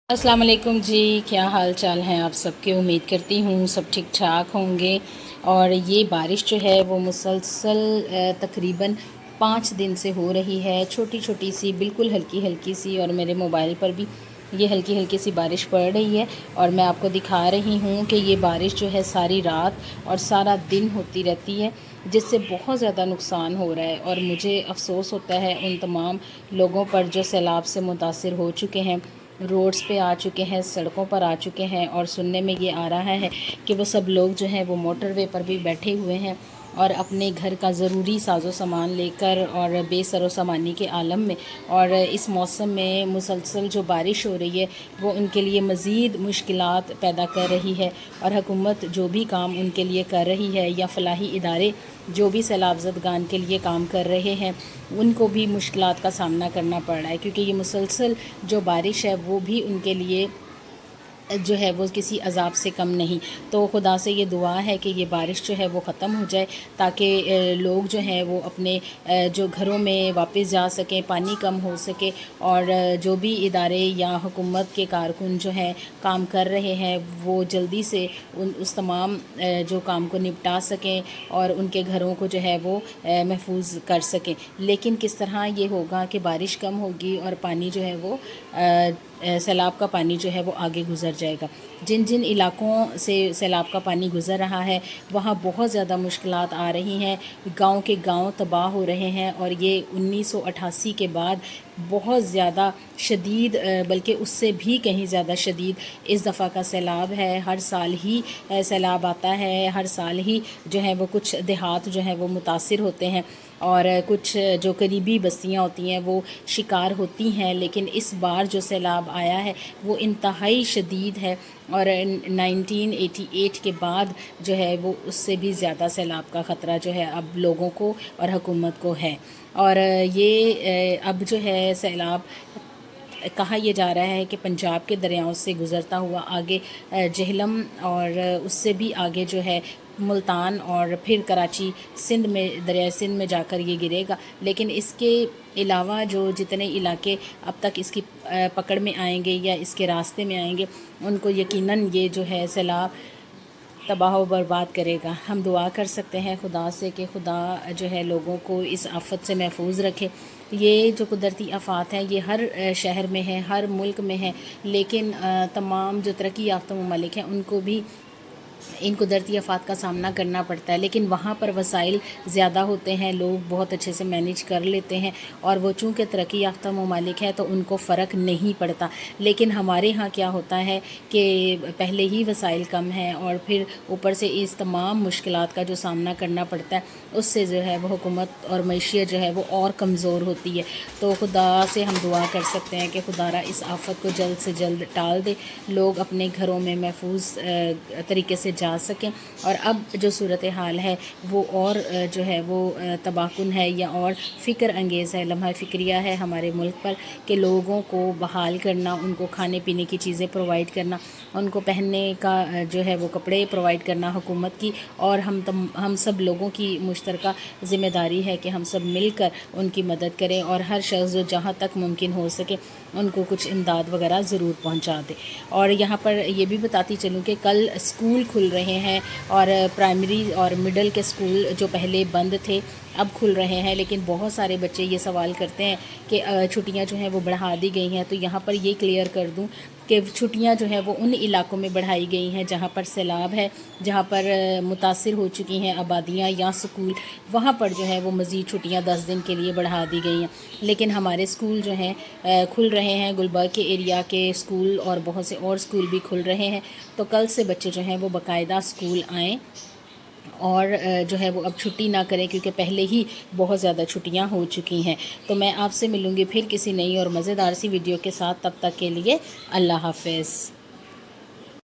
अस्सलाम वालेकुम जी, क्या हाल चाल हैं आप सबके। उम्मीद करती हूँ सब ठीक ठाक होंगे। और ये बारिश जो है वो मुसलसल तकरीबन 5 दिन से हो रही है, छोटी छोटी सी, बिल्कुल हल्की हल्की सी। और मेरे मोबाइल पर भी ये हल्की हल्की सी बारिश पड़ रही है। और मैं आपको दिखा रही हूँ कि ये बारिश जो है सारी रात और सारा दिन होती रहती है, जिससे बहुत ज़्यादा नुकसान हो रहा है। और मुझे अफसोस होता है उन तमाम लोगों पर जो सैलाब से मुतासिर हो चुके हैं, रोड्स पे आ चुके हैं, सड़कों पर आ चुके हैं। और सुनने में ये आ रहा है कि वो सब लोग जो हैं वो मोटरवे पर भी बैठे हुए हैं और अपने घर का ज़रूरी साजो सामान लेकर, और बेसरो सामानी के आलम में। और इस मौसम में मुसलसल जो बारिश हो रही है वो उनके लिए मज़ीद मुश्किलात पैदा कर रही है। और हुकूमत जो भी काम उनके लिए कर रही है, या फ़लाही इदारे जो भी सैलाब ज़दगान के लिए काम कर रहे हैं, उनको भी मुश्किलात का सामना करना पड़ रहा है। क्योंकि ये मुसलसल जो बारिश है वो भी उनके लिए जो है वो किसी अज़ाब से कम नहीं। तो खुदा से ये दुआ है कि ये बारिश जो है वो ख़त्म हो जाए, ताकि लोग जो हैं वो अपने जो घरों में वापस जा सकें, पानी कम हो सके। और जो भी इदारे या हुकूमत के कारकुन जो हैं काम कर रहे हैं, वो जल्दी से उस तमाम जो काम को निपटा सकें और उनके घरों को जो है वो महफूज कर सकें। लेकिन किस तरह ये होगा कि बारिश कम होगी और पानी जो है वो सैलाब का पानी जो है वो आगे गुज़र जाएगा। जिन जिन इलाकों से सैलाब का पानी गुज़र रहा है वहाँ बहुत ज़्यादा मुश्किलात आ रही हैं, गांव के गांव तबाह हो रहे हैं। और ये 1988 के बाद बहुत ज़्यादा शदीद, बल्कि उससे भी कहीं ज़्यादा शदीद इस दफ़ा का सैलाब है। हर साल ही सैलाब आता है, हर साल ही जो है वो कुछ देहात जो है वो मुतासिर होते हैं और कुछ जो करीबी बस्तियां होती हैं वो शिकार होती हैं। लेकिन इस बार जो सैलाब आया है वो इंतहाई शदीद है, और 1988 के बाद जो है वो उससे भी ज़्यादा सैलाब का ख़तरा जो है अब लोगों को और हुकूमत को है। और ये अब जो है सैलाब, कहा यह जा रहा है कि पंजाब के दरियाओं से गुज़रता हुआ आगे जेहलम, और उससे भी आगे जो है मुल्तान, और फिर कराची, सिंध में, दरिया सिंध में जाकर ये गिरेगा। लेकिन इसके अलावा जो जितने इलाके अब तक इसकी पकड़ में आएंगे या इसके रास्ते में आएंगे, उनको यकीनन ये जो है सैलाब तबाह व बर्बाद करेगा। हम दुआ कर सकते हैं खुदा से कि खुदा जो है लोगों को इस आफत से महफूज रखे। ये जो कुदरती आफात हैं ये हर शहर में है, हर मुल्क में है। लेकिन तमाम जो तरक्की याफ्ता ममालिक हैं उनको भी इन कुदरती आफात का सामना करना पड़ता है। लेकिन वहाँ पर वसाइल ज़्यादा होते हैं, लोग बहुत अच्छे से मैनेज कर लेते हैं, और वो चूँकि तरक्की याफ्ता ममालिक है तो उनको फ़र्क नहीं पड़ता। लेकिन हमारे यहाँ क्या होता है कि पहले ही वसाइल कम हैं और फिर ऊपर से इस तमाम मुश्किलात का जो सामना करना पड़ता है, उससे जो है वो हुकूमत और मईशियत जो है वो और कमज़ोर होती है। तो खुदा से हम दुआ कर सकते हैं कि खुदारा इस आफत को जल्द से जल्द टाल दे, लोग अपने घरों में महफूज तरीके से जा सकें। और अब जो सूरत हाल है वो और जो है वो तबाहकुन है, या और फ़िक्र अंगेज़ है, लम्हा फ़िक्रिया है हमारे मुल्क पर, कि लोगों को बहाल करना, उनको खाने पीने की चीज़ें प्रोवाइड करना, उनको पहनने का जो है वो कपड़े प्रोवाइड करना हुकूमत की। और हम सब लोगों की मुश्तरका ज़िम्मेदारी है कि हम सब मिलकर उनकी मदद करें, और हर शख्स जो जहाँ तक मुमकिन हो सके उनको कुछ इमदाद वगैरह ज़रूर पहुँचा दे। और यहाँ पर ये भी बताती चलूँ कि कल स्कूल खुल रहे हैं, और प्राइमरी और मिडल के स्कूल जो पहले बंद थे अब खुल रहे हैं। लेकिन बहुत सारे बच्चे ये सवाल करते हैं कि छुट्टियां जो हैं वो बढ़ा दी गई हैं। तो यहाँ पर ये क्लियर कर दूं कि छुट्टियां जो हैं वो उन इलाकों में बढ़ाई गई हैं जहाँ पर सैलाब है, जहाँ पर मुतासिर हो चुकी हैं आबादियाँ या स्कूल, वहाँ पर जो है वो मज़ीद छुट्टियां 10 दिन के लिए बढ़ा दी गई हैं। लेकिन हमारे स्कूल जो हैं खुल रहे हैं, गुलबर्ग के एरिया के स्कूल और बहुत से और स्कूल भी खुल रहे हैं। तो कल से बच्चे जो हैं वो बाकायदा स्कूल आएँ और जो है वो अब छुट्टी ना करें, क्योंकि पहले ही बहुत ज़्यादा छुट्टियां हो चुकी हैं। तो मैं आपसे मिलूँगी फिर किसी नई और मज़ेदार सी वीडियो के साथ। तब तक के लिए अल्लाह हाफ़िज़।